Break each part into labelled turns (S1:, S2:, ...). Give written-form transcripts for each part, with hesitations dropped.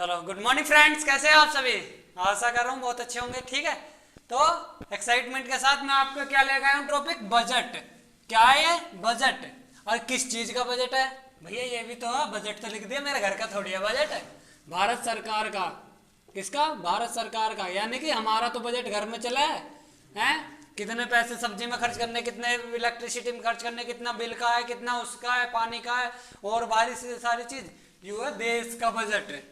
S1: चलो, good morning friends, कैसे हैं आप सभी। आशा कर रहा हूँ बहुत अच्छे होंगे। ठीक है, तो एक्साइटमेंट के साथ मैं आपको क्या लेकर आया हूँ टॉपिक, बजट। क्या है ये बजट, और किस चीज का बजट है भैया, ये भी तो है। बजट तो लिख दिया, मेरे घर का थोड़ी है बजट है, भारत सरकार का। किसका? भारत सरकार का। यानी कि हमारा तो बजट घर में चला है, हैं? कितने पैसे सब्जी में खर्च करने, कितने इलेक्ट्रिसिटी में खर्च करने, कितना बिल का है, कितना उसका है, पानी का है, और बारी से सारी चीज। यू है देश का बजट,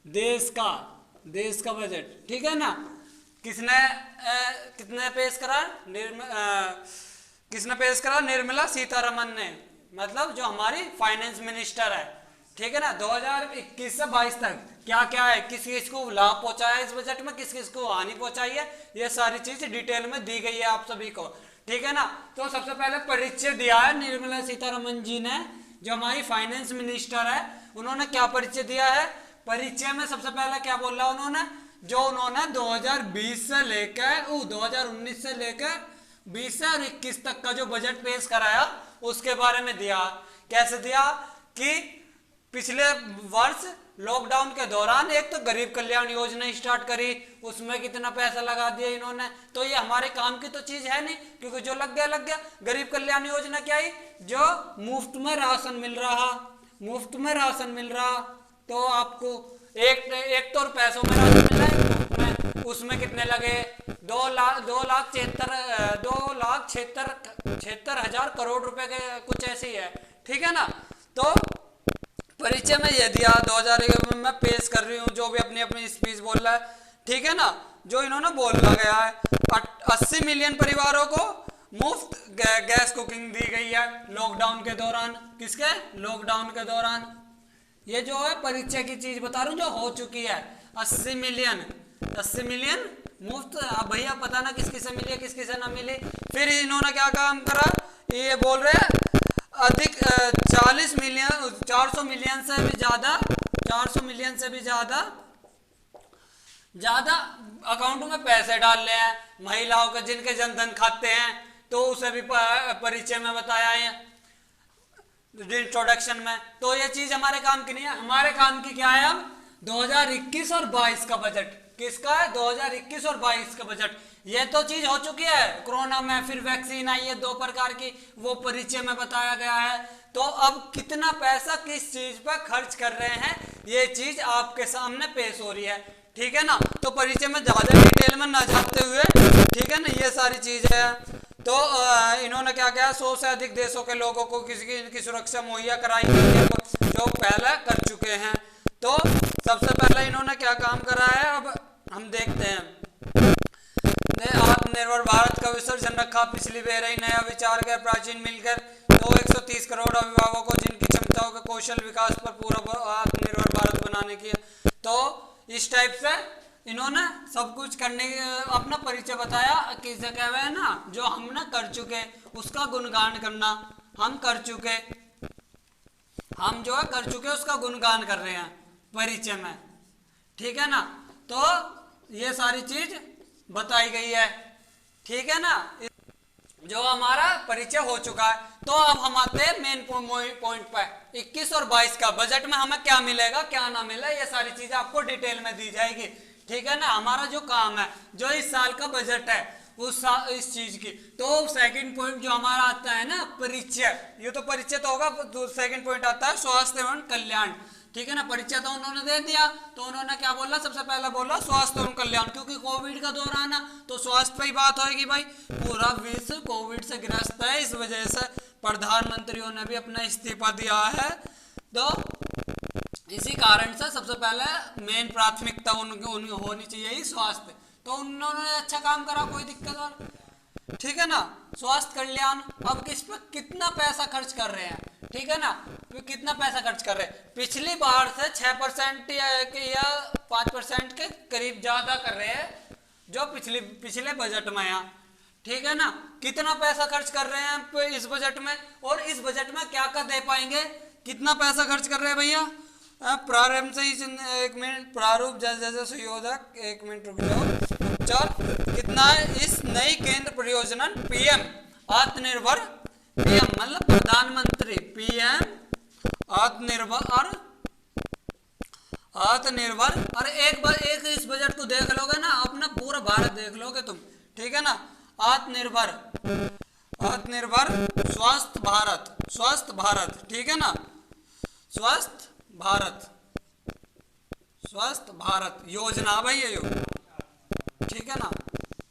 S1: देश का बजट। ठीक है ना। किसने पेश करा? किसने पेश करा? निर्मला सीतारमन ने, मतलब जो हमारी फाइनेंस मिनिस्टर है। ठीक है ना। 2021 से 22 तक क्या क्या है, किस किस को लाभ पहुंचाया है इस बजट में, किस किस को हानि पहुंचाई है, ये सारी चीज डिटेल में दी गई है आप सभी को। ठीक है ना। तो सबसे पहले परिचय दिया है निर्मला सीतारमन जी ने, जो हमारी फाइनेंस मिनिस्टर है। उन्होंने क्या परिचय दिया है? परिचय में सबसे पहले क्या बोला उन्होंने, जो उन्होंने 2020 से लेकर 2019 से लेकर 20 से और 21 तक का जो बजट पेश कराया उसके बारे में दिया। कैसे दिया कि पिछले वर्ष लॉकडाउन के दौरान एक तो गरीब कल्याण योजना स्टार्ट करी, उसमें कितना पैसा लगा दिया इन्होंने। तो ये हमारे काम की तो चीज है नहीं, क्योंकि जो लग गया। गरीब कल्याण योजना क्या है? जो मुफ्त में राशन मिल रहा। तो आपको एक तो पैसों में राशन मिल रहा है मुफ्त में, उसमें कितने लगे? 2,76,000 करोड़ रुपए के कुछ ऐसे ही है। ठीक है ना। तो परिचय में ये दिया, 2000 में पेश कर रही हूँ, जो भी अपनी अपनी स्पीच बोल रहा है। ठीक है ना। जो इन्होंने बोला गया है, 80 मिलियन परिवारों को मुफ्त गैस कुकिंग दी गई है लॉकडाउन के दौरान। किसके? लॉकडाउन के दौरान। ये जो है परिचय की चीज बता रहा हूँ, जो हो चुकी है। 80 मिलियन मुफ्त। अब भैया पता ना किस किसे मिली, किस किसे ना मिली। फिर इन्होंने क्या काम करा, ये बोल रहे हैं अधिक 400 मिलियन से भी ज्यादा, 400 मिलियन से भी ज्यादा अकाउंट में पैसे डाल रहे हैं महिलाओं के, जिनके जनधन खाते हैं। तो उसे भी परिचय में बताया है इंट्रोडक्शन में। तो ये चीज हमारे काम की नहीं है। हमारे काम की क्या है? अब 2021 और 22 का बजट। किसका है? 2021 और 22 का बजट। ये तो चीज हो चुकी है कोरोना में, फिर वैक्सीन आई है 2 प्रकार की, वो परिचय में बताया गया है। तो अब कितना पैसा किस चीज पर खर्च कर रहे हैं, ये चीज आपके सामने पेश हो रही है। ठीक है ना। तो परिचय में ज्यादा डिटेल में ना जाते हुए, ठीक है ना, ये सारी चीज है। तो इन्होंने क्या किया, 100 से अधिक देशों के लोगों को इनकी सुरक्षा मुहैया कराई गई है, जो पहले कर चुके हैं। तो सबसे पहले इन्होंने क्या काम करा है, अब हम देखते हैं। आत्मनिर्भर भारत का विसर्जन रखा, पिछली बेर ही नया विचार गए प्राचीन मिलकर। तो 130 करोड़ अभिभावकों जिनकी क्षमताओं के कौशल विकास पर पूरा आत्मनिर्भर भारत बनाने की। तो इस टाइप से इन्होंने सब कुछ करने अपना परिचय बताया। किसे कह रहे हैं ना, जो हम ना कर चुके उसका गुणगान करना। हम जो है कर चुके उसका गुणगान कर रहे हैं परिचय में। ठीक है ना। तो ये सारी चीज बताई गई है। ठीक है ना। जो हमारा परिचय हो चुका है, तो अब हम आते हैं मेन पॉइंट पर। 21 और 22 का बजट में हमें क्या मिलेगा, क्या ना मिले, ये सारी चीजें आपको डिटेल में दी जाएगी। ठीक है ना। हमारा जो काम है, जो इस साल का बजट है इस चीज की। तो सेकंड पॉइंट जो हमारा आता है ना, परिचय। ये तो परिचय तो होगा। तो सेकंड पॉइंट आता है स्वास्थ्य एवं कल्याण। ठीक है ना। परिचय तो उन्होंने दे दिया। तो उन्होंने क्या बोला, सबसे पहले बोला स्वास्थ्य एवं कल्याण, क्योंकि कोविड का दौरान है तो स्वास्थ्य पे ही बात होगी भाई। पूरा विश्व कोविड से ग्रस्त है, इस वजह से प्रधानमंत्रियों ने भी अपना इस्तीफा दिया है। तो इसी कारण से सबसे पहले मेन प्राथमिकता उनकी होनी चाहिए ही स्वास्थ्य। तो उन्होंने अच्छा काम करा, कोई दिक्कत और। ठीक है ना। स्वास्थ्य कल्याण। अब किस पर कितना पैसा खर्च कर रहे हैं, ठीक है ना, कितना पैसा खर्च कर रहे हैं। पिछली बार से 6% या 5% के करीब ज्यादा कर रहे हैं, जो पिछले बजट में यहाँ। ठीक है ना। कितना पैसा खर्च कर रहे हैं इस बजट में, और इस बजट में क्या क्या दे पाएंगे, कितना पैसा खर्च कर रहे हैं भैया। प्रारंभ से ही 1 मिनट, प्रारूप जैसे सुयोजक, 1 मिनट रुक जाओ। चल कितना है इस नई केंद्र परियोजना पीएम आत्मनिर्भर, पीएम मतलब प्रधानमंत्री, पीएम आत्मनिर्भर आत्मनिर्भर, और एक बार एक इस बजट को देख लोगे ना, अपना पूरा भारत देख लोगे तुम, ठीक है ना। आत्मनिर्भर, आत्मनिर्भर स्वस्थ भारत, स्वस्थ भारत, ठीक है ना, स्वस्थ भारत, स्वस्थ भारत योजना भाई ये ठीक है ना,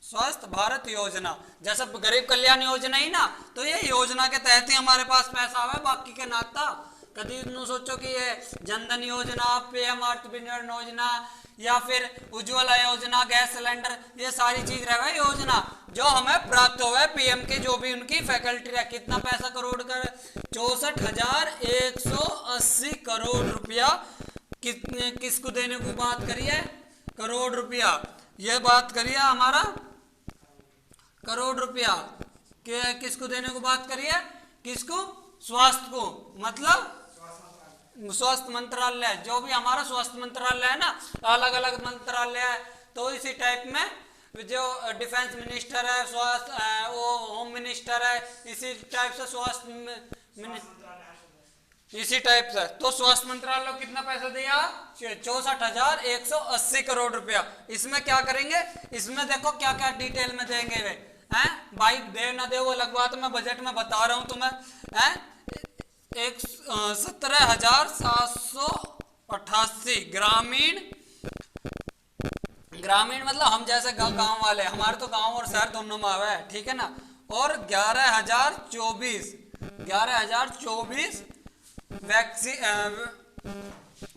S1: स्वस्थ भारत योजना, जैसे गरीब कल्याण योजना ही ना, तो ये योजना के तहत ही हमारे पास पैसा आवे, बाकी के नाता कभी नु सोचो कि ये जनधन योजना, पीएम आत्मनिर्भर योजना, या फिर उज्ज्वला योजना, गैस सिलेंडर, ये सारी चीज रहे योजना जो हमें प्राप्त हुआ है पीएम की, जो भी उनकी फैकल्टी है। कितना पैसा करोड़ कर 64,180 करोड़ रुपया कितने किसको देने को बात करी है, करोड़ रुपया, ये बात करिए हमारा करोड़ रुपया किसको देने को बात करी है, किसको, स्वास्थ्य को, मतलब स्वास्थ्य मंत्रालय, जो भी हमारा स्वास्थ्य मंत्रालय है ना, अलग अलग मंत्रालय है, तो इसी टाइप में जो डिफेंस मिनिस्टर है, स्वास्थ्य वो होम मिनिस्टर है, इसी टाइप से स्वास्थ्य इसी टाइप से, तो स्वास्थ्य मंत्रालय को कितना पैसा दिया, 64,180 करोड़ रुपया। इसमें क्या करेंगे, इसमें देखो क्या क्या डिटेल में देंगे वे हैं भाई, दे ना दे वो अलग बात, मैं बजट में बता रहा हूं तुम्हें हैं। 17,788 ग्रामीण, ग्रामीण मतलब हम जैसे गांव वाले, हमारे तो गांव और शहर दोनों में आवे है, ठीक है ना, और 11,024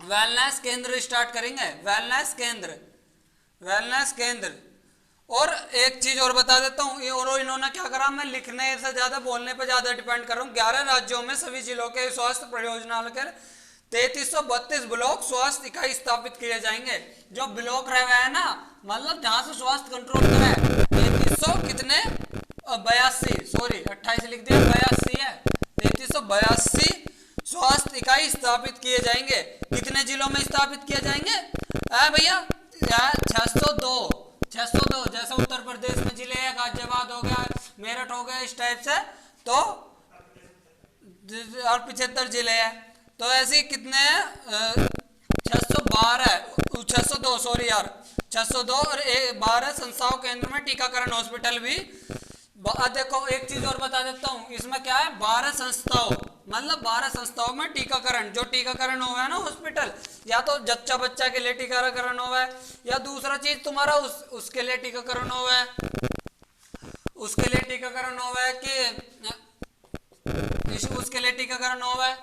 S1: वेलनेस केंद्र स्टार्ट करेंगे, वेलनेस केंद्र, वेलनेस केंद्र। और एक चीज और बता देता हूँ, और इन्होंने क्या करा, मैं लिखने से ज्यादा बोलने पे ज्यादा डिपेंड कर रहा हूँ। 11 राज्यों में सभी जिलों के स्वास्थ्य परियोजनाओं के 3332 ब्लॉक स्वास्थ्य इकाई स्थापित किए जाएंगे। जो ब्लॉक रहे हुए है ना, मतलब जहां से स्वास्थ्य कंट्रोल करे, 3300 कितने 82, सॉरी 28 लिख दिया, 82 है, 3382 स्वास्थ्य इकाई स्थापित किए जाएंगे। कितने जिलों में स्थापित किए जाएंगे भैया, 602 जैसे उत्तर प्रदेश में जिले हैं, गाजियाबाद हो गया, मेरठ हो गया, इस टाइप से, तो और 75 जिले हैं, तो ऐसे कितने हैं 602 सॉरी यार 602 और 12 संस्थाओं केंद्र में टीकाकरण हॉस्पिटल भी। देखो एक चीज और बता देता हूँ, इसमें क्या है, 12 संस्थाओं, मतलब 12 संस्थाओं में टीकाकरण, जो टीकाकरण हुआ है ना हॉस्पिटल, या तो जच्चा बच्चा के लिए टीकाकरण हुआ है, या दूसरा चीज तुम्हारा उसके लिए टीकाकरण हुआ है, उसके लिए टीकाकरण हुआ है कि उसके लिए टीकाकरण हुआ है,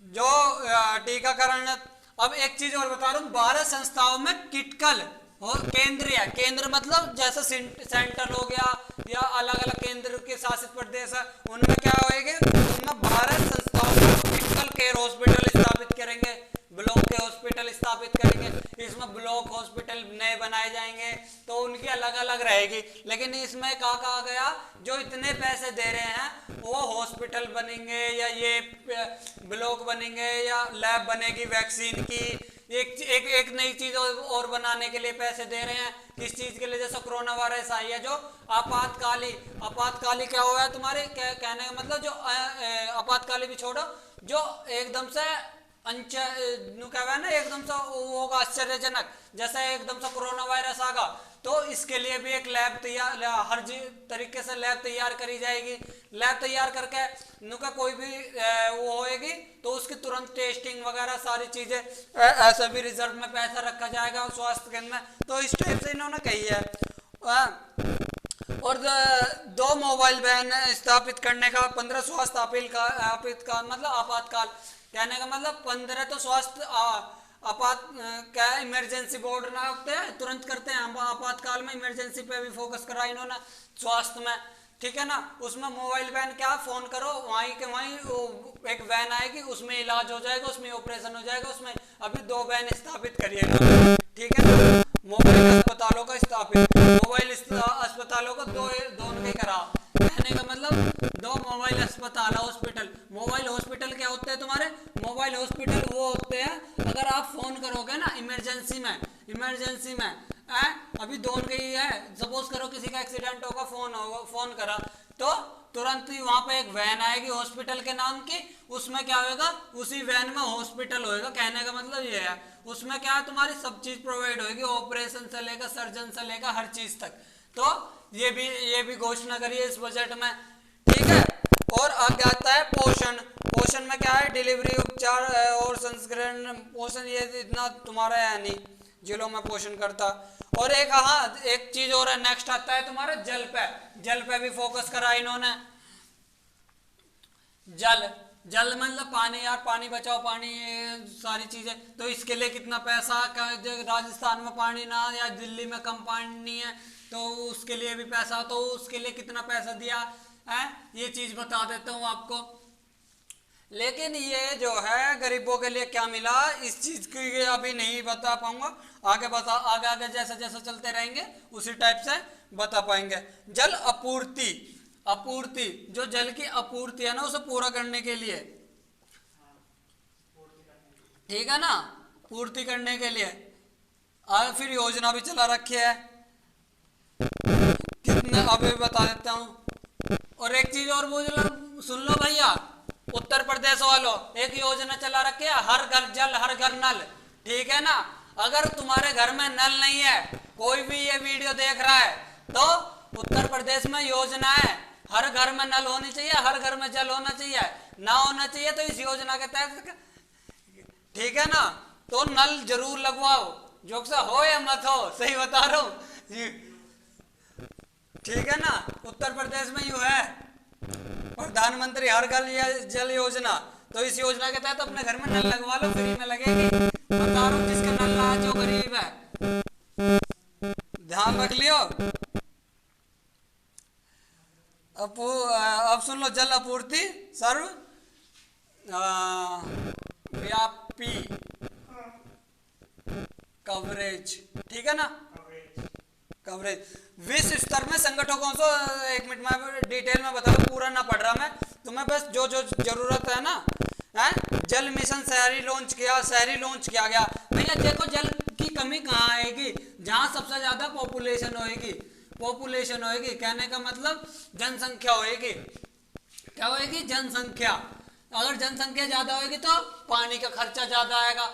S1: जो टीकाकरण। अब एक चीज और बता रहा हूँ, 12 संस्थाओं में क्रिटिकल और केंद्रीय, केंद्र मतलब जैसे सेंट्रल हो गया, या अलग अलग केंद्र के शासित प्रदेश है, उनमें क्या होएगा, उनमें 12 संस्थाओं में क्रिटिकल केयर हॉस्पिटल स्थापित करेंगे, ब्लॉक के हॉस्पिटल स्थापित करेंगे। इसमें ब्लॉक हॉस्पिटल नए बनाए जाएंगे, तो उनकी अलग अलग रहेगी, लेकिन इसमें कहा गया जो इतने पैसे दे रहे हैं वो हॉस्पिटल बनेंगे, या ये ब्लॉक बनेंगे, या लैब बनेगी वैक्सीन की, एक नई चीज और बनाने के लिए पैसे दे रहे हैं। किस चीज के लिए, जैसे कोरोना वायरस आई है, जो आपातकाली क्या हुआ है तुम्हारे कहने का मतलब, जो आपातकाली भी छोड़ो, जो एकदम से एकदम से होगा आश्चर्यजनक, जैसे एकदम से कोरोना वायरस आगा, तो इसके लिए भी एक लैब तैयार, हर तरीके से लैब तैयार करी जाएगी। लैब तैयार करके नुका कोई भी वो होएगी, तो उसकी तुरंत टेस्टिंग वगैरह सारी चीजें, ऐसा भी रिजर्व में पैसा रखा जाएगा स्वास्थ्य केंद्र में, तो इस टाइप से इन्होंने कही है। और 2 मोबाइल वैन स्थापित करने का, 15 स्वास्थ्य मतलब आपातकाल कहने का मतलब 15 तो स्वास्थ्य क्या इमरजेंसी बोर्ड ना होते हैं, तुरंत करते हैं, आपातकाल में इमरजेंसी पे भी फोकस करा इन्होंने स्वास्थ्य में, ठीक है ना। उसमें मोबाइल वैन क्या, फोन करो वहीं के वहीं एक वैन आएगी, उसमें इलाज हो जाएगा, उसमें ऑपरेशन हो जाएगा, उसमें अभी 2 वैन स्थापित करिए, ठीक है ना। मोबाइल अस्पतालों का स्थापित, मोबाइल अस्पतालों को दोनों के करा, कहने का मतलब 2 मोबाइल अस्पताल हॉस्पिटल। मोबाइल हॉस्पिटल क्या होते हैं तुम्हारे, मोबाइल हॉस्पिटल वो होते हैं अगर आप फोन करोगे ना इमरजेंसी में अभी दोनों के ही है, सपोज करो किसी का एक्सीडेंट होगा, फोन करा, तो तुरंत ही वहां पे एक वैन आएगी हॉस्पिटल के नाम की, उसमें क्या होगा, उसी वैन में हॉस्पिटल होएगा। कहने का मतलब ये है, उसमें क्या है, तुम्हारी सब चीज प्रोवाइड होगी, ऑपरेशन से लेकर सर्जन से लेकर हर चीज तक। तो ये भी घोषणा करिए इस बजट में, ठीक है। और आगे आता है पोषण। पोषण में क्या है, डिलीवरी, उपचार और संस्करण। पोषण ये इतना तुम्हारा है नहीं जिलों में पोषण करता। और एक, हाँ, एक चीज और है, नेक्स्ट आता है तुम्हारा जल पे। जल पे भी फोकस करा इन्होंने। जल जल मतलब पानी यार, पानी बचाओ, पानी, सारी चीजें। तो इसके लिए कितना पैसा, राजस्थान में पानी ना, या दिल्ली में कम पानी है तो उसके लिए भी पैसा, तो उसके लिए कितना पैसा दिया है, ये चीज बता देता हूँ आपको। लेकिन ये जो है गरीबों के लिए क्या मिला, इस चीज की अभी नहीं बता पाऊंगा, आगे आगे जैसे जैसे चलते रहेंगे उसी टाइप से बता पाएंगे। जल आपूर्ति। आपूर्ति, जो जल की आपूर्ति है ना, उसे पूरा करने के लिए, ठीक है ना, पूर्ति करने के लिए फिर योजना भी चला रखी है, कितने अभी बता देता हूँ। और एक चीज और सुन लो भैया, उत्तर प्रदेश वालों, एक योजना चला रखी है, हर घर जल हर घर नल, ठीक है ना। अगर तुम्हारे घर में नल नहीं है, कोई भी ये वीडियो देख रहा है, तो उत्तर प्रदेश में योजना है, हर घर में नल होनी चाहिए, हर घर में जल होना चाहिए। ना होना चाहिए तो इस योजना के तहत, ठीक है ना, तो नल जरूर लगवाओ, जो हो या मत हो, सही बता रहा हूँ, ठीक है ना। उत्तर प्रदेश में यूं है, प्रधानमंत्री हर घर जल योजना, तो इस योजना के तहत अपने घर में नल लगवा लो, फ्री में लगेगी। बता रहा हूँ, जिसके नल ना, जो गरीब है, ध्यान रख लियो। अब सुन लो, जल आपूर्ति सर्व व्यापी कवरेज, ठीक है ना, कवरेज विश्व स्तर में संगठनों को, एक मिनट में डिटेल में बता, पूरा ना पढ़ रहा मैं तुम्हें, बस जो जो जरूरत है ना, है। जल मिशन शहरी लॉन्च किया गया। भैया देखो, जल की कमी कहाँ आएगी, जहां सबसे ज्यादा पॉपुलेशन होएगी, कहने का मतलब जनसंख्या होएगी, क्या होएगी, जनसंख्या। अगर जनसंख्या ज्यादा होगी तो पानी का खर्चा ज्यादा आएगा,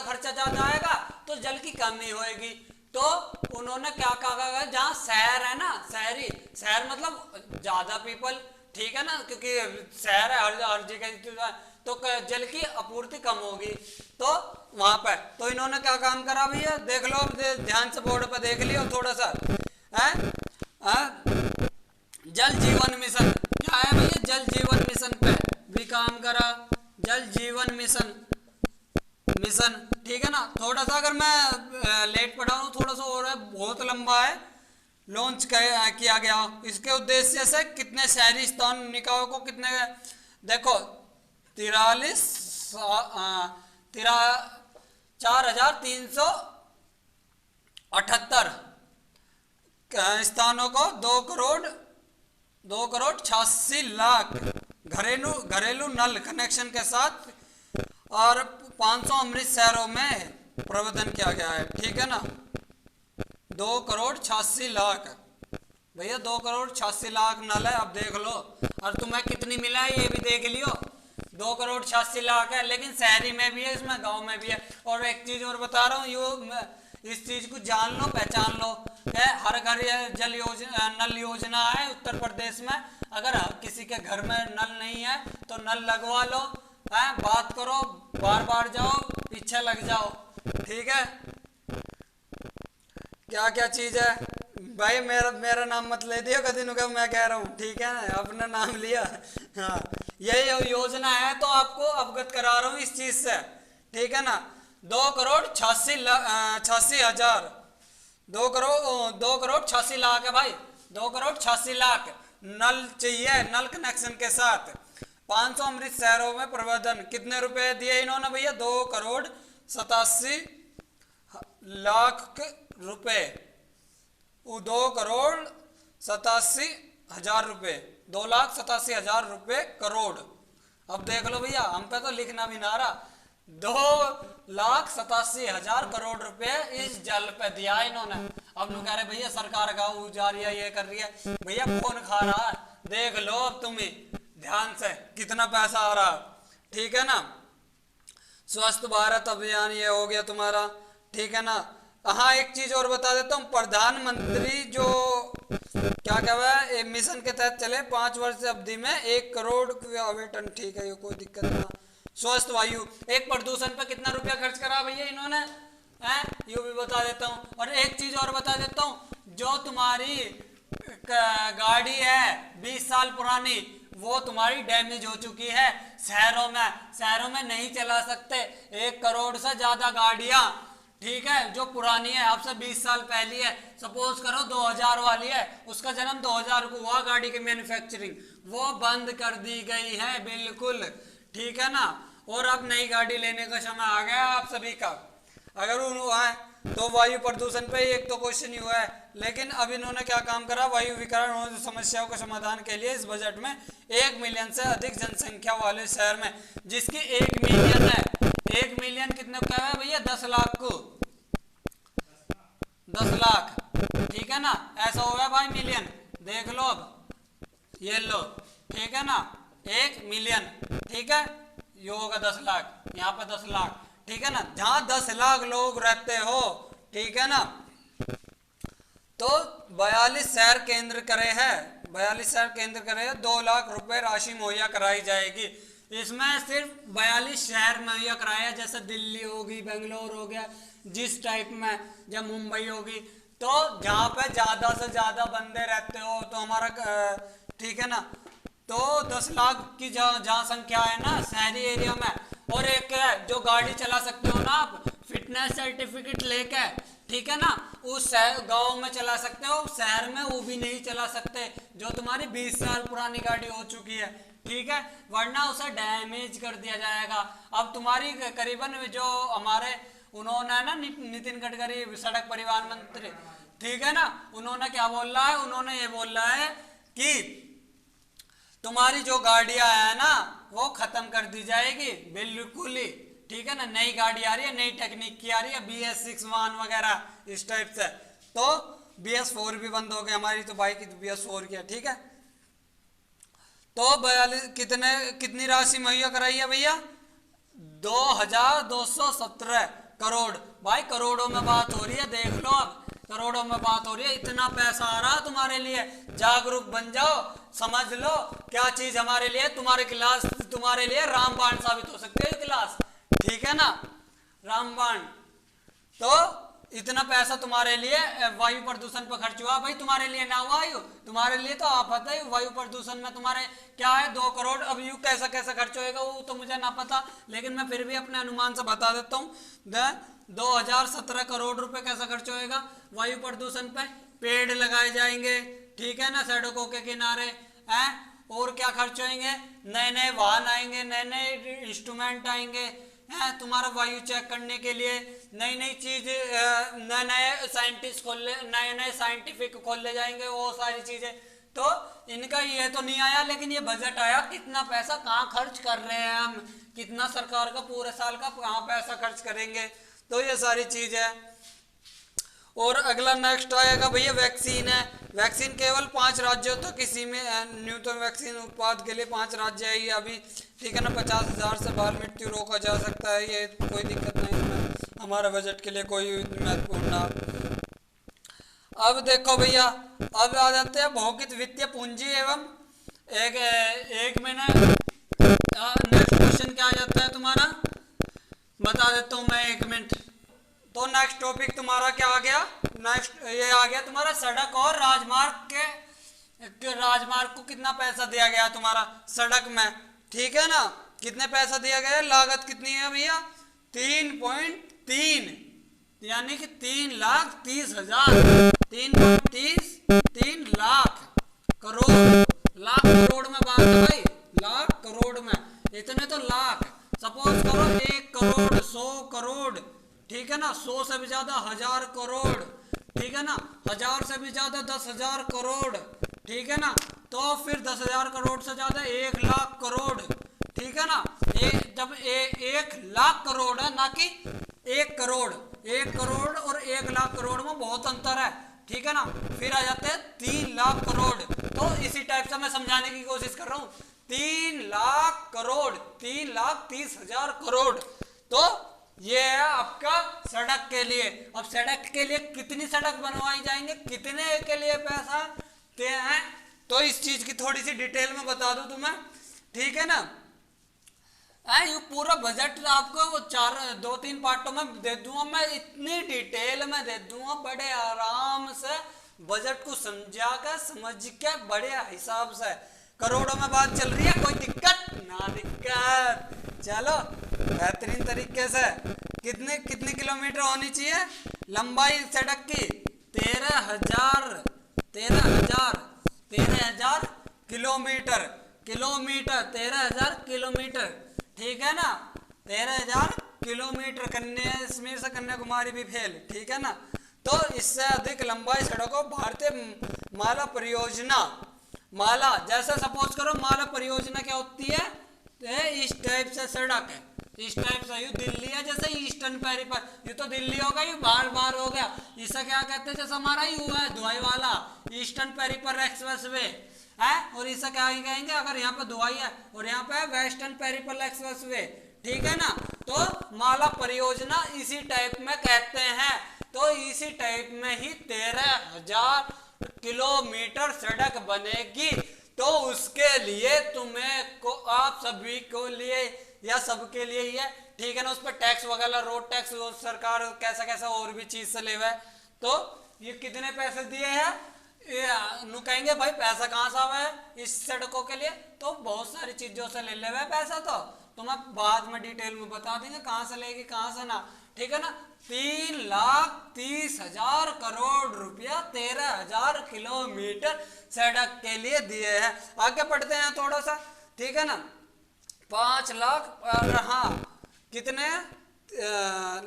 S1: खर्चा ज्यादा आएगा तो जल की कमी होएगी। तो उन्होंने क्या कहा, जहाँ शहर है ना, शहर मतलब ज्यादा पीपल, ठीक है ना, क्योंकि शहर है हर जगह, तो जल की आपूर्ति कम होगी, तो वहां पर तो इन्होंने क्या काम करा भैया, देख लो, ध्यान से बोर्ड पर देख लियो थोड़ा सा, है। जल जीवन मिशन, क्या है भैया, जल जीवन मिशन पे भी काम करा, जल जीवन मिशन, ठीक है ना। थोड़ा सा अगर मैं लेट पढ़ा हूँ, थोड़ा सा और है, बहुत लंबा है, लॉन्च किया गया। इसके उद्देश्य से कितने शहरी स्थान निकायों को, कितने, देखो 4,378 स्थानों को 2,86,00,000 घरेलू नल कनेक्शन के साथ, और 500 अमृत शहरों में प्रबंधन किया गया है, ठीक है ना। 2,86,00,000 भैया, 2,86,00,000 नल है। अब देख लो, और तुम्हें कितनी मिला है ये भी देख लियो, 2,86,00,000 है, लेकिन शहरी में भी है, इसमें गांव में भी है। और एक चीज और बता रहा हूँ, इस चीज को जान लो, पहचान लो, है, हर घर जल योजना, नल योजना है उत्तर प्रदेश में। अगर किसी के घर में नल नहीं है तो नल लगवा लो, है, बात करो, बार बार जाओ, पीछे लग जाओ, ठीक है। क्या क्या चीज है भाई, मेरा नाम मत ले दियो कभी नुका, मैं कह रहा हूँ, ठीक है ना, अपना नाम लिया। हाँ, यही योजना है, तो आपको अवगत करा रहा हूँ इस चीज से, ठीक है ना। 2,86,00,000 2,86,00,000 है भाई, 2,86,00,000 नल चाहिए, नल कनेक्शन के साथ। 500 अमृत शहरों में प्रबंधन, कितने रुपए दिए इन्होंने भैया, 2,87,00,000 रुपए, 2,87,000 रुपए, 2,87,000 रुपए करोड़। अब देख लो भैया, हम पे तो लिखना भी ना रहा, 2,87,000 करोड़ रुपए इस जल पे दिया इन्होंने। अब लोग कह रहे भैया सरकार गाँव जा रही है, ये कर रही है, भैया कौन खा रहा है देख लो अब तुम्हें ध्यान से कितना पैसा आ रहा है, ठीक है ना। स्वच्छ भारत अभियान ये हो गया तुम्हारा, ठीक है ना। हाँ एक चीज और बता देता हूँ, प्रधानमंत्री जो क्या कहवा है मिशन के तहत चले 5 वर्ष अवधि में 1 करोड़ आवंटन, ठीक है ये कोई दिक्कत ना। स्वस्थ वायु, एक प्रदूषण पे कितना रुपया खर्च करा भैया इन्होंने है, ये भी बता देता हूँ। और एक चीज और बता देता हूँ, जो तुम्हारी गाड़ी है 20 साल पुरानी वो तुम्हारी डैमेज हो चुकी है शहरों में नहीं चला सकते। 1 करोड़ से ज्यादा गाड़ियां, ठीक है, जो पुरानी है अब से 20 साल पहली है, सपोज करो 2000 वाली है, उसका जन्म 2000 को हुआ, गाड़ी की मैन्युफैक्चरिंग वो बंद कर दी गई है बिल्कुल, ठीक है ना। और अब नई गाड़ी लेने का समय आ गया आप सभी का। अगर हुआ है तो वायु प्रदूषण पे एक तो क्वेश्चन ही हुआ है, लेकिन अब इन्होंने क्या काम करा, वायु विकिरण समस्याओं के समाधान के लिए इस बजट में 1 मिलियन से अधिक जनसंख्या वाले शहर में, जिसकी 1 मिलियन है, 1 मिलियन कितने का है भैया, 10 लाख को, 10 लाख, ठीक है ना, ऐसा हो गया भाई मिलियन, देख लो अब ये लो, ठीक है ना, 1 मिलियन, ठीक है, ये होगा 10 लाख, यहाँ पे 10 लाख, ठीक है ना। जहां 10 लाख लोग रहते हो, ठीक है ना, तो 42 शहर केंद्र करे है, 42 शहर केंद्र करे है, 2 लाख रुपए राशि मुहैया कराई जाएगी। इसमें सिर्फ 42 शहर मुहैया कराया, जैसे दिल्ली होगी, बेंगलोर हो गया, जिस टाइप में, जब मुंबई होगी, तो जहां पे ज्यादा से ज्यादा बंदे रहते हो तो हमारा, ठीक है ना, तो 10 लाख की जहाँ संख्या है ना शहरी एरिया में, और एक है जो गाड़ी चला सकते हो ना आप फिटनेस सर्टिफिकेट लेके, ठीक है ना, उस गांव में चला सकते हो, शहर में वो भी नहीं चला सकते जो तुम्हारी 20 साल पुरानी गाड़ी हो चुकी है, ठीक है, वरना उसे डैमेज कर दिया जाएगा। अब तुम्हारी करीबन जो हमारे उन्होंने ना नितिन गडकरी सड़क परिवहन मंत्री, ठीक है ना, उन्होंने क्या बोल रहा है, उन्होंने ये बोल रहा है कि तुम्हारी जो गाड़ियां है ना वो खत्म कर दी जाएगी बिल्कुल ही, ठीक है ना, नई गाड़ी आ रही है, नई टेक्निक की आ रही है, BS6 वगैरह इस टाइप से, तो BS4 भी बंद हो गई हमारी, तो बाइक की BS4 की है, ठीक है। तो 42 कितनी राशि मुहैया कराई है भैया, 2217 करोड़, भाई करोड़ों में बात हो रही है, देख लो अब करोड़ों में बात हो रही है, इतना पैसा आ रहा है तुम्हारे लिए, जागरूक बन जाओ, समझ लो क्या चीज हमारे लिए, तुम्हारे क्लास तुम्हारे लिए रामबाण साबित हो सकती है क्लास, ठीक है ना, रामबाण। तो इतना पैसा तुम्हारे लिए वायु प्रदूषण पर खर्च हुआ, भाई तुम्हारे लिए ना हुआ, तुम्हारे लिए तो आप पता है वायु प्रदूषण में तुम्हारे क्या है 2 करोड़, अब यू कैसा कैसा खर्च होएगा वो तो मुझे ना पता, लेकिन मैं फिर भी अपने अनुमान से बता देता हूँ, 2017 करोड़ रुपए कैसा खर्च होएगा वायु प्रदूषण पे, पेड़ लगाए जाएंगे, ठीक है ना, सड़कों के किनारे हैं, और क्या खर्च होंगे, नए नए वाहन आएंगे, नए नए इंस्ट्रूमेंट आएंगे हैं तुम्हारा वायु चेक करने के लिए, नई नई चीज, नए नए साइंटिस्ट नए नए साइंटिफिक खोले जाएंगे, वो सारी चीजें, तो इनका ये तो नहीं आया, लेकिन ये बजट आया, कितना पैसा कहाँ खर्च कर रहे हैं हम, कितना सरकार का पूरे साल का कहाँ पैसा खर्च करेंगे, तो ये सारी चीज है। और अगला नेक्स्ट आएगा भैया वैक्सीन है, वैक्सीन केवल 5 राज्यों तक किसी में न्यूनतम वैक्सीन उत्पाद के लिए 5 राज्य है ये अभी, ठीक है ना, 50,000 से बाल मृत्यु रोका जा सकता है, ये कोई दिक्कत नहीं है, हमारे बजट के लिए कोई महत्वपूर्ण ना। अब देखो भैया, अब आ जाते हैं भौतिक वित्तीय पूंजी एवं एक महीना, नेक्स्ट क्वेश्चन क्या आ जाता है तुम्हारा, बता देता हूँ मैं 1 मिनट। तो नेक्स्ट टॉपिक तुम्हारा क्या आ गया, नेक्स्ट ये आ गया तुम्हारा सड़क और राजमार्ग राजमार्ग को कितना पैसा दिया गया तुम्हारा सड़क में, ठीक है ना, कितने पैसा दिया गया, लागत कितनी है भैया 3.3, यानी कि 3,30,000, 3 लाख करोड़, लाख करोड़ में बात है भाई, लाख करोड़ में, इतने तो लाख, सपोज करो 1 करोड़ 100 करोड़, ठीक है ना, 100 से भी ज्यादा 1000 करोड़, ठीक है ना, 1000 से भी ज्यादा 10,000 करोड़, ठीक है ना, तो फिर 10,000 करोड़ से ज्यादा 1 लाख करोड़, ठीक है ना, जब 1 लाख करोड़ है, ना कि 1 करोड़। 1 करोड़ और 1 लाख करोड़ में बहुत अंतर है, ठीक है ना। फिर आ जाते हैं 3 लाख करोड़। तो इसी टाइप से मैं समझाने की कोशिश कर रहा हूं। 3 लाख करोड़, 3,30,000 करोड़। तो ये है आपका सड़क के लिए। अब सड़क के लिए कितनी सड़क बनवाई जाएंगे, कितने के लिए पैसा देते हैं, तो इस चीज की थोड़ी सी डिटेल में बता दूं तुम्हें, ठीक है ना। ये पूरा बजट आपको वो 2-3 पार्टों में दे दूंगा मैं, इतनी डिटेल में दे दूंगा, बड़े आराम से बजट को समझ के बड़े हिसाब से। करोड़ों में बात चल रही है, कोई दिक्कत ना दिक्कत। चलो बेहतरीन तरीके से। कितनी किलोमीटर होनी चाहिए लंबाई सड़क की? 13,000 किलोमीटर। 13,000 किलोमीटर, ठीक है ना। 13,000 किलोमीटर। कश्मीर से कन्याकुमारी भी फेल, ठीक है ना। तो इससे अधिक लंबाई सड़कों भारतीय माला परियोजना। माला, जैसे सपोज करो माला परियोजना क्या होती है, इस टाइप से सड़क है, इस टाइप से। यू दिल्ली है जैसे ईस्टर्न पेरिफेर, ये तो दिल्ली होगा, ये बार हो गया। इसे क्या कहते हैं, जैसे हमारा यू है दुबई वाला ईस्टर्न पेरिफेर एक्सप्रेस वे है, और इसे क्या कहेंगे, अगर यहाँ पे दुबई है और यहाँ पे वेस्टर्न पेरिफेर एक्सप्रेस वे, ठीक है ना। तो माला परियोजना इसी टाइप में कहते हैं। तो इसी टाइप में ही 13,000 किलोमीटर सड़क बनेगी। तो उसके लिए तुम्हें को आप सभी को लिए या सबके लिए ही है, ठीक है ना। उस पर टैक्स वगैरह, रोड टैक्स सरकार कैसा कैसा और भी चीज से ले हुआ है। तो ये कितने पैसे दिए हैं, नु कहेंगे भाई पैसा कहाँ से आवा है इस सड़कों के लिए, तो बहुत सारी चीजों से ले हुआ है पैसा। तो तुम्हें बाद में डिटेल में बता देंगे कहाँ से लेगी कहाँ से ना, ठीक है ना। 3,30,000 करोड़ रुपया 13,000 किलोमीटर सड़क के लिए दिए हैं। आगे बढ़ते हैं थोड़ा सा, ठीक है ना। 5 लाख, हाँ कितने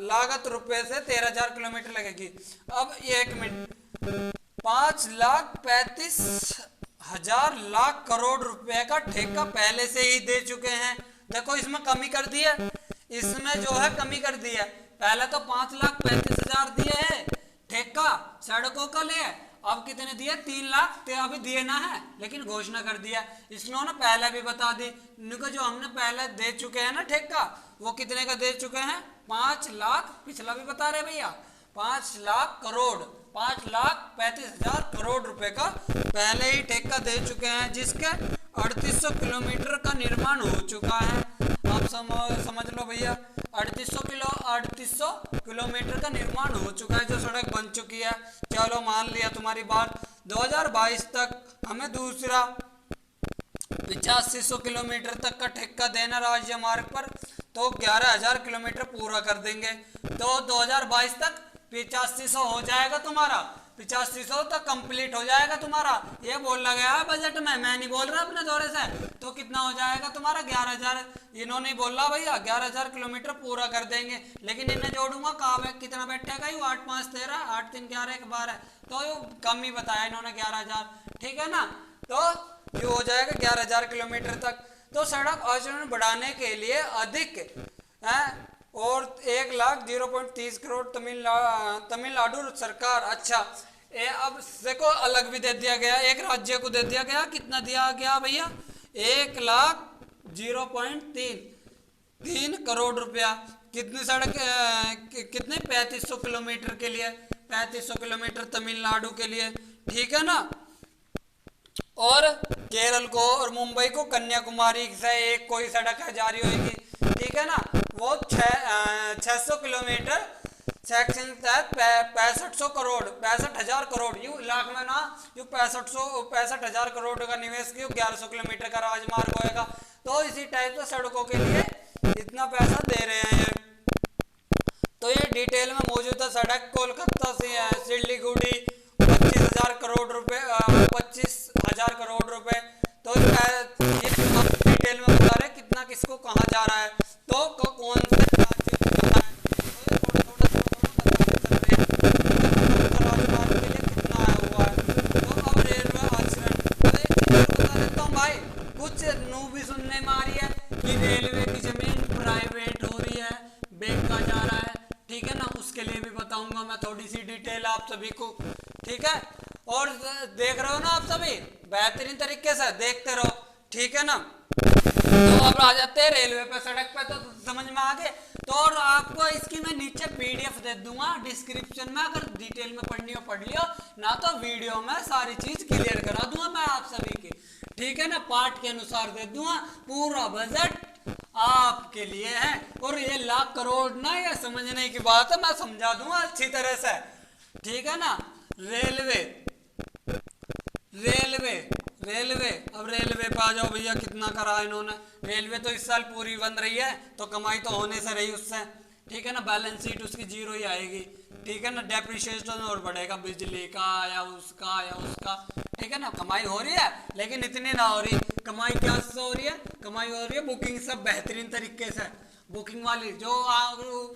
S1: लागत रुपए से 13,000 किलोमीटर लगेगी। अब 1 मिनट, 5,35,000 लाख करोड़ रुपए का ठेका पहले से ही दे चुके हैं। देखो इसमें कमी कर दी है, इसमें जो है कमी कर दी है। पहले तो 5,35,000 दिए हैं ठेका सड़कों का लिए, अब कितने दिए, 3 लाख। तो अभी दिए ना है लेकिन घोषणा कर दिया। इसने पहले भी बता दी, जो हमने पहले दे चुके हैं ना ठेका, वो कितने का दे चुके हैं, 5 लाख। पिछला भी बता रहे भैया, 5 लाख करोड़, 5,35,000 करोड़ रुपए का पहले ही ठेका दे चुके हैं, जिसके 3800 किलोमीटर का निर्माण हो चुका है। आप समझ लो भैया, 3800 किलोमीटर का निर्माण हो चुका है, जो सड़क बन चुकी है। चलो मान लिया तुम्हारी बात। 2022 तक हमें दूसरा 8500 किलोमीटर तक का ठेका देना राज्य मार्ग पर, तो 11,000 किलोमीटर पूरा कर देंगे। तो 2022 तक 8500 हो जाएगा तुम्हारा, 8500 तक कंप्लीट हो जाएगा तुम्हारा। ये बोला गया है बजट में, मैं नहीं बोल रहा अपने दौरे से। तो कितना हो जाएगा तुम्हारा, 11,000। इन्होंने बोला भैया 11,000 किलोमीटर पूरा कर देंगे, लेकिन इन्हें जोड़ूंगा कहाँ कितना बैठेगा, यू 8 5 13, 8 3 11 1 12, तो यू कम ही बताया इन्होंने 11,000, ठीक है ना। तो ये हो जाएगा 11,000 किलोमीटर तक। तो सड़क आचरण बढ़ाने के लिए अधिक है और 1,030 करोड़ तमिलनाडु सरकार। अच्छा अब देखो अलग भी दे दिया गया, एक राज्य को दे दिया गया, कितना दिया गया भैया, 1,03 करोड़ रुपया। कितनी सड़क, कितने 3500 किलोमीटर के लिए, 3500 किलोमीटर तमिलनाडु के लिए, ठीक है ना। और केरल को और मुंबई को कन्याकुमारी से एक कोई सड़क है जारी होगी, ठीक है ना। वो 600 किलोमीटर सेक्शन तहत 6500 करोड़, 65,000 करोड़, यू लाख में ना, यू 65,000 करोड़ का निवेश किया, 1100 किलोमीटर का राजमार्ग होएगा। तो इसी टाइप से सड़कों के लिए इतना पैसा दे रहे हैं ये। तो ये डिटेल में मौजूद है। सड़क कोलकाता से सिलीगुड़ी 25,000 करोड़ रुपए, 25,000 करोड़ रुपए। तो ये डिटेल में बता रहे कितना किसको कहाँ जा रहा है, तो कौन से राज्य को जाना है, राजमार्ग के लिए कितना आया हुआ है। तो अब रेलवे आचरण बता देता हूँ भाई, कुछ नू भी सुनने में आ रही है कि रेलवे की ठीक है। और देख रहे हो ना आप सभी, बेहतरीन तरीके से देखते रहो, ठीक है ना। तो अब आ जाते हैं रेलवे पे, सड़क पे, तो समझ में आ गए। तो और आपको इसकी मैं नीचे पीडीएफ दे दूंगा डिस्क्रिप्शन में, अगर डिटेल में पढ़नी हो पढ़ लियो, ना तो वीडियो में सारी चीज क्लियर करा दूंगा मैं आप सभी की, ठीक है ना। पार्ट के अनुसार दे दूंगा, पूरा बजट आपके लिए है। और ये लाख करोड़ ना, ये समझने की बात है, मैं समझा दूंगा अच्छी तरह से, ठीक है ना। रेलवे रेलवे रेलवे अब रेलवे पे आ जाओ भैया, कितना करा इन्होंने। रेलवे तो इस साल पूरी बंद रही है, तो कमाई तो होने से रही उससे, ठीक है ना। बैलेंस शीट उसकी जीरो ही आएगी, ठीक है ना। डेप्रिसिएशन और बढ़ेगा बिजली का या उसका, ठीक है ना। कमाई हो रही है लेकिन इतनी ना हो रही। कमाई क्या से हो रही है? कमाई हो रही है बुकिंग सब बेहतरीन तरीके से, बुकिंग वाली जो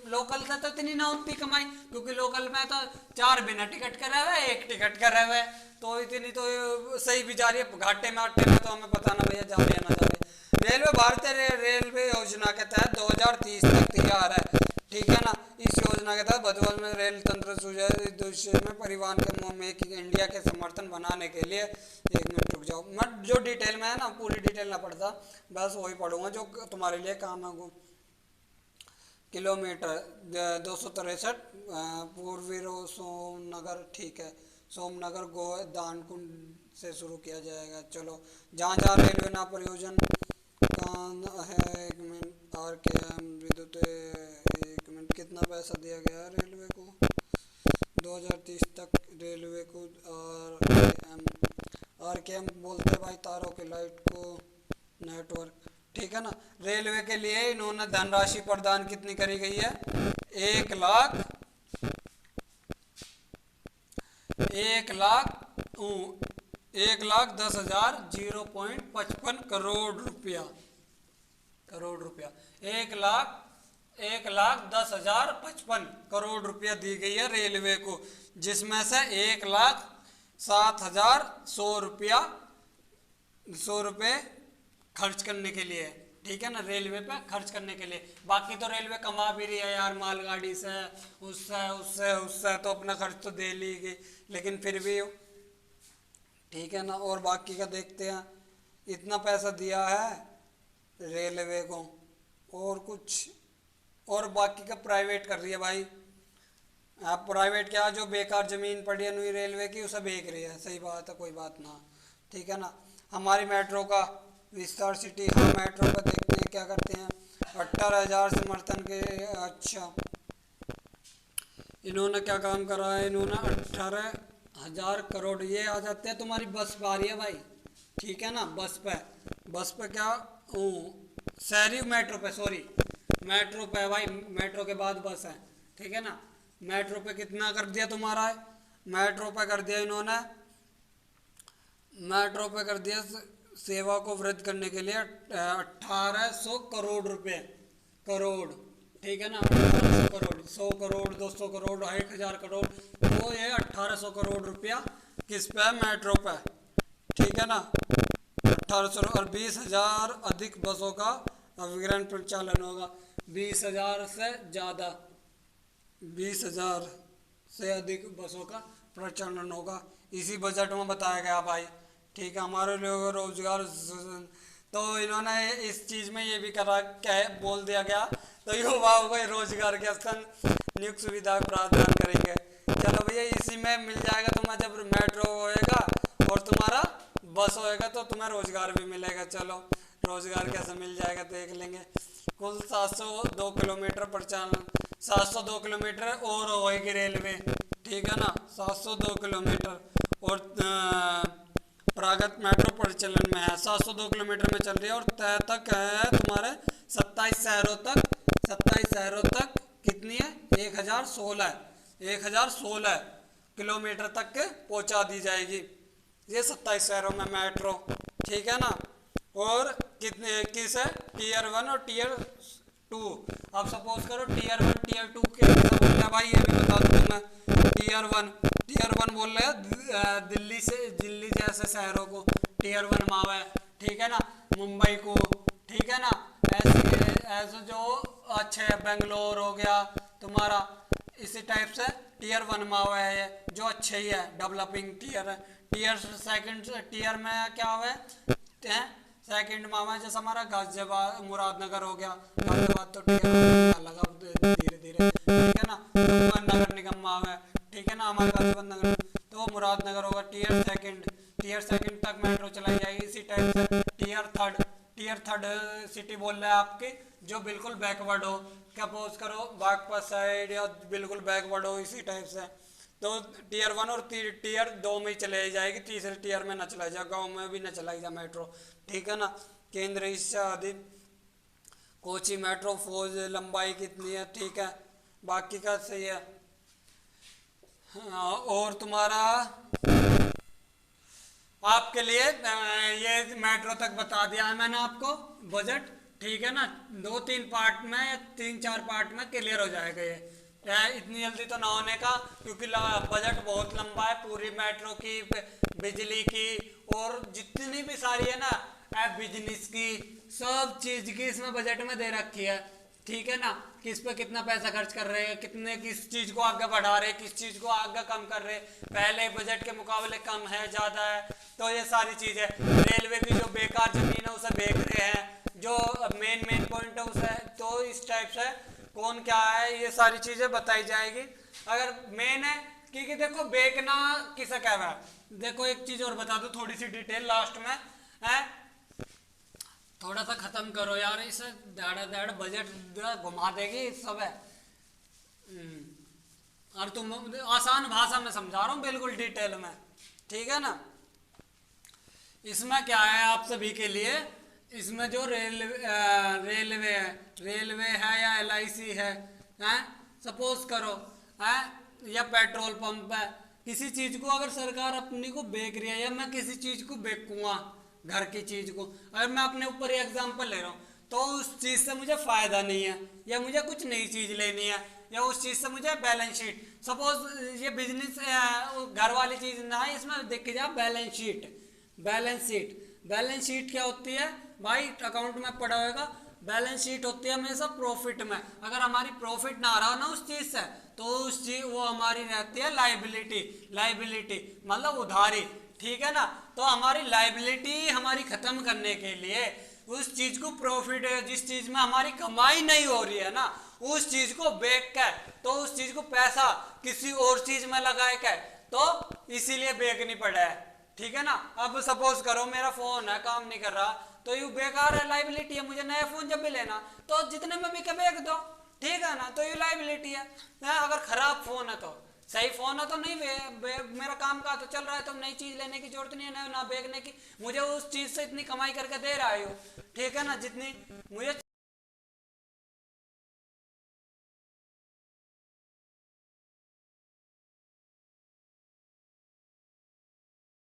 S1: लोकल से तो इतनी ना होती कमाई, क्योंकि लोकल में तो 4 बिना टिकट करे हुए, 1 टिकट करे हुए, तो इतनी तो सही भी जा रही है। घाटे में तो हमें पता ना भैया जा रही है ना जा रही है। रेलवे भारतीय रेलवे योजना के तहत 2030 तक तैयार है, ठीक है ना। इस योजना के तहत बदौल में रेल तंत्र सुचारू देश में परिवहन के मुंह में इंडिया के समर्थन बनाने के लिए, 1 मिनट रुक जाओ, मैं जो डिटेल में है ना पूरी डिटेल ना पढ़ता, बस वही पढ़ूंगा जो तुम्हारे लिए काम है। किलोमीटर 263 पूर्वी सोमनगर, ठीक है। सोमनगर गो दानकुंड से शुरू किया जाएगा। चलो, जहाँ जहाँ रेलवे ना परियोजन है, 1 मिनट, RKM विद्युत, 1 मिनट, कितना पैसा दिया गया है रेलवे को 2030 तक रेलवे को। RKM बोलते हैं भाई तारों की लाइट को, नेटवर्क, ठीक है ना। रेलवे के लिए इन्होंने धनराशि प्रदान कितनी करी गई है? 1,10,000 0.55 करोड़ रुपया, 1,10,055 करोड़ रुपया दी गई है रेलवे को, जिसमें से 1,07,100 रुपये खर्च करने के लिए, ठीक है ना, रेलवे पे खर्च करने के लिए। बाकी तो रेलवे कमा भी रही है यार, मालगाड़ी से, उससे तो अपना खर्च तो दे ली गई, लेकिन फिर भी, ठीक है ना। और बाकी का देखते हैं, इतना पैसा दिया है रेलवे को, और कुछ, और बाकी का प्राइवेट कर रही है भाई। आप प्राइवेट क्या, जो बेकार जमीन पड़ी है नई रेलवे की उसे बेच रही है, सही बात है, कोई बात ना, ठीक है ना। हमारी मेट्रो का विस्तार सिटी, हाँ मेट्रो का देखते हैं क्या करते हैं। 18,000 समर्थन के, अच्छा इन्होंने क्या काम करा है, इन्होंने 18,000 करोड़, ये आ जाते हैं तुम्हारी बस पे आ रही है भाई, ठीक है ना। बस पे क्या, शहरी मेट्रो पे, सॉरी मेट्रो पे भाई, मेट्रो के बाद बस है, ठीक है ना। मेट्रो पे कितना कर दिया तुम्हारा है? मेट्रो पे कर दिया इन्होंने, मेट्रो पे कर दिया सेवा को वृद्धि करने के लिए 1800 करोड़ रुपए, करोड़, ठीक है ना। 1800 करोड़, 100 करोड़, 200 करोड़, 1,000 करोड़, तो ये 1800 करोड़ रुपया किस पे? मेट्रो पे, ठीक है ना। 1800 और 20,000 अधिक बसों का अविग्रहण प्रचालन होगा। 20,000 से ज़्यादा, 20,000 से अधिक बसों का प्रचलन होगा, इसी बजट में बताया गया भाई, ठीक है। हमारे लोगों को रोजगार, तो इन्होंने इस चीज़ में ये भी करा, क्या बोल दिया गया, तो युवाओं को रोजगार के स्थान नियुक्त सुविधा प्रदान करेंगे। चलो भैया, इसी में मिल जाएगा तुम्हें, जब मेट्रो होएगा और तुम्हारा बस होएगा तो तुम्हें रोजगार भी मिलेगा। चलो, रोजगार कैसे मिल जाएगा देख लेंगे। कुल 702 किलोमीटर प्रचालन, 702 किलोमीटर और होएगी रेलवे, ठीक है ना। 702 किलोमीटर और प्रागत मेट्रो प्रचलन में है, 702 किलोमीटर में चल रही है, और तय तक है तुम्हारे 27 शहरों तक कितनी है? 1,016 किलोमीटर तक के पहुंचा दी जाएगी, ये 27 शहरों में मेट्रो, ठीक है ना। और कितने, किस है? टीयर 1 और टीयर 2। अब सपोज करो टीयर 1 टीयर 2 के कैसा बोल रहा है भाई, ये भी बता दूँ मैं। टीयर 1 बोल रहे हैं दिल्ली जैसे शहरों को टीयर 1 मावा है, ठीक है ना। मुंबई को, ठीक है ना। ऐसे जो अच्छे, बेंगलोर हो गया तुम्हारा, इसी टाइप से टीयर 1 में हुआ है ये, जो अच्छे ही है, डेवलपिंग टीयर है। टीयर सेकंड टीयर में क्या हुआ है, सेकंड में हुआ है, जैसे हमारा गाजियाबाद मुरादनगर हो गया, गाजियाबाद तो टीयर लगा धीरे धीरे, ठीक है ना। तो नगर निगम में हुआ है, ठीक है ना, हमारे गाजियाबाद नगर, तो मुरादनगर होगा टीयर सेकंड तक मेट्रो चलाई जाएगी। इसी टाइप से टीयर थर्ड सिटी बोल रहा है आपके, जो बिल्कुल बैकवर्ड हो, सपोज करो बागपत साइड या बिल्कुल बैकवर्ड हो, इसी टाइप से। तो टीयर 1 और टीयर 2 में ही चलाई जाएगी, तीसरे टीयर में न चलाई जाए, गाँव में भी न चलाई जाए मेट्रो, ठीक है ना। केंद्र इच्छा अधिक कोची मेट्रो फौज लंबाई कितनी है, ठीक है, बाकी का सही है। हाँ, और तुम्हारा आपके लिए ये मेट्रो तक बता दिया है मैंने आपको बजट, ठीक है ना। 2-3 पार्ट में या 3-4 पार्ट में क्लियर हो जाएगा ये, इतनी जल्दी तो ना होने का, क्योंकि बजट बहुत लंबा है, पूरी मेट्रो की, बिजली की, और जितनी भी सारी है ना बिजनेस की, सब चीज की इसमें बजट में दे रखी है, ठीक है ना। किस पे कितना पैसा खर्च कर रहे हैं, कितने किस चीज को आगे बढ़ा रहे हैं, किस चीज को आगे कम कर रहे हैं, पहले बजट के मुकाबले कम है ज्यादा है, तो ये सारी चीज है। रेलवे की जो बेकार जमीन है उसे बेच रहे हैं, जो मेन पॉइंट है उसे, तो इस टाइप से कौन क्या है, ये सारी चीजें बताई जाएगी। अगर मेन है क्योंकि देखो बेचना किसे कह रहा है, देखो एक चीज और बता दो थोड़ी सी डिटेल लास्ट में है, थोड़ा सा खत्म करो यार, इसे दाड़ बजट घुमा देगी सब है। और तुम आसान भाषा में समझा रहा हूँ बिल्कुल डिटेल में, ठीक है ना। इसमें क्या है आप सभी के लिए, इसमें जो रेलवे है या LIC है, सपोज करो है, या पेट्रोल पंप है, किसी चीज को अगर सरकार अपनी को बेच रही है, या मैं किसी चीज को बेचूंगा, घर की चीज को, अगर मैं अपने ऊपर एग्जांपल ले रहा हूँ, तो उस चीज से मुझे फायदा नहीं है, या मुझे कुछ नई चीज लेनी है, या उस चीज से मुझे बैलेंस शीट, सपोज ये बिजनेस घर वाली चीज ना है, इसमें देख जाए बैलेंस शीट क्या होती है भाई, अकाउंट में पड़ा होगा, बैलेंस शीट होती है हमेशा प्रॉफिट में। अगर हमारी प्रॉफिट ना आ रहा हो ना उस चीज से, तो उस चीज वो हमारी रहती है लाइबिलिटी मतलब उधारी, ठीक है ना। तो हमारी लाइबिलिटी हमारी खत्म करने के लिए उस चीज को प्रॉफिट, जिस चीज में हमारी कमाई नहीं हो रही है ना, उस चीज को बेच कर, तो उस चीज को पैसा किसी और चीज में लगाए कर, तो इसीलिए बेचनी पड़ा है, ठीक है ना। अब सपोज करो मेरा फोन है काम नहीं कर रहा, तो ये बेकार है, लाइबिलिटी है, मुझे नया फोन जब भी लेना तो जितने में भी के बेच दो, ठीक है ना, तो ये लाइबिलिटी है। अगर खराब फोन है, तो सही फोन है तो नहीं मेरा काम का तो चल रहा है, तो नई चीज लेने की जरूरत नहीं है, ना बेचने की, मुझे उस चीज से इतनी कमाई करके दे रहा है, ठीक है ना, जितनी मुझे